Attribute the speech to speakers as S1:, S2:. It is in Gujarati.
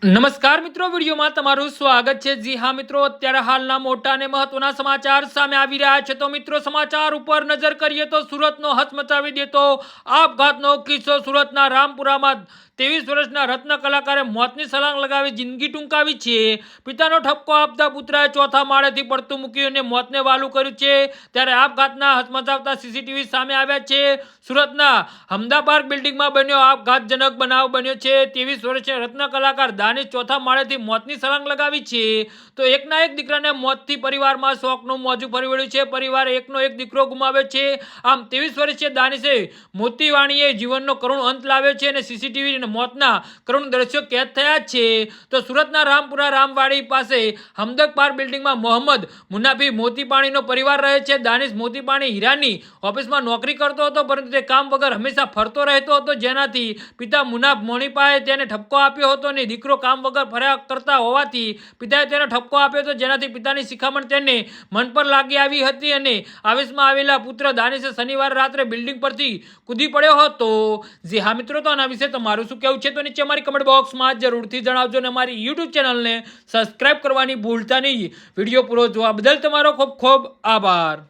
S1: નમસ્કાર મિત્રો, વિડીયોમાં તમારું સ્વાગત છે। જી હા મિત્રો, અત્યારે હાલના મોટા અને મહત્વના સમાચાર સામે આવી રહ્યા છે। તો મિત્રો, સમાચાર ઉપર નજર કરીએ તો સુરતનો હચમચાવી દેતો આપઘાતનો કિસ્સો। સુરતના રામપુરામાં 23 વર્ષના રત્ન કલાકારે મોતની છલાંગ લગાવી જિંદગી ટૂંકાવી છે। પિતાનો ઠપકો આપતા પુત્રએ ચોથા માળેથી પડતું મૂક્યું અને મોતને વાલું કર્યું છે। ત્યારે આપઘાતના હચમચાવતા સીસીટીવી સામે આવ્યા છે। સુરતના અમદાપાર્ક બિલ્ડિંગમાં બન્યો આપઘાતજનક બનાવ બન્યો છે। 23 વર્ષીય રત્ન કલાકાર દાનિશ ચોથા માળેથી મોતની છલાંગ લગાવી છે। તો એકના એક દીકરાને મોતથી પરિવારમાં શોકનું મોજું ફરી વળ્યું છે। પરિવારે એકનો એક દીકરો ગુમાવ્યો છે। આમ 23 વર્ષીય દાનિશે મોતીવાણીએ જીવનનો કરુણ અંત લાવ્યો છે અને સીસીટીવી અને મોતના કરુણ દ્રશ્યો કેદ થયા છે। તો સુરતના રામપુરા રામવાડી પાસે હમદક પાર્ક બિલ્ડિંગમાં મોહમ્મદ મુનાફી મોતીપાણીનો પરિવાર રહે છે। દાનિશ મોતીપાણી હીરાની ઓફિસમાં નોકરી કરતો હતો, પરંતુ તે કામ વગર હંમેશા ફરતો રહેતો હતો, જેનાથી પિતા મુનાફ મોણીપાએ તેને ઠપકો આપ્યો હતો અને દીકરો કામ વગર ફર્યા કરતા હોવાથી પિતાએ તેને ઠપકો આપ્યો હતો, જેનાથી પિતાની શિખામણ તેને મન પર લાગી આવી હતી અને આવેશમાં આવેલા પુત્ર દાનિશે શનિવારે રાત્રે બિલ્ડિંગ પરથી કૂદી પડ્યો હતો। જી હા મિત્રો, તો આના વિશે તમારું શું કહેવું છે તો નીચે અમારી કમેન્ટ બોક્સમાં જરૂરથી જણાવજો અને અમારી યુટ્યુબ ચેનલને સબસ્ક્રાઇબ કરવાની ભૂલતા નહીં। વિડીયો પૂરો જોવા બદલ તમારો ખૂબ ખૂબ આભાર।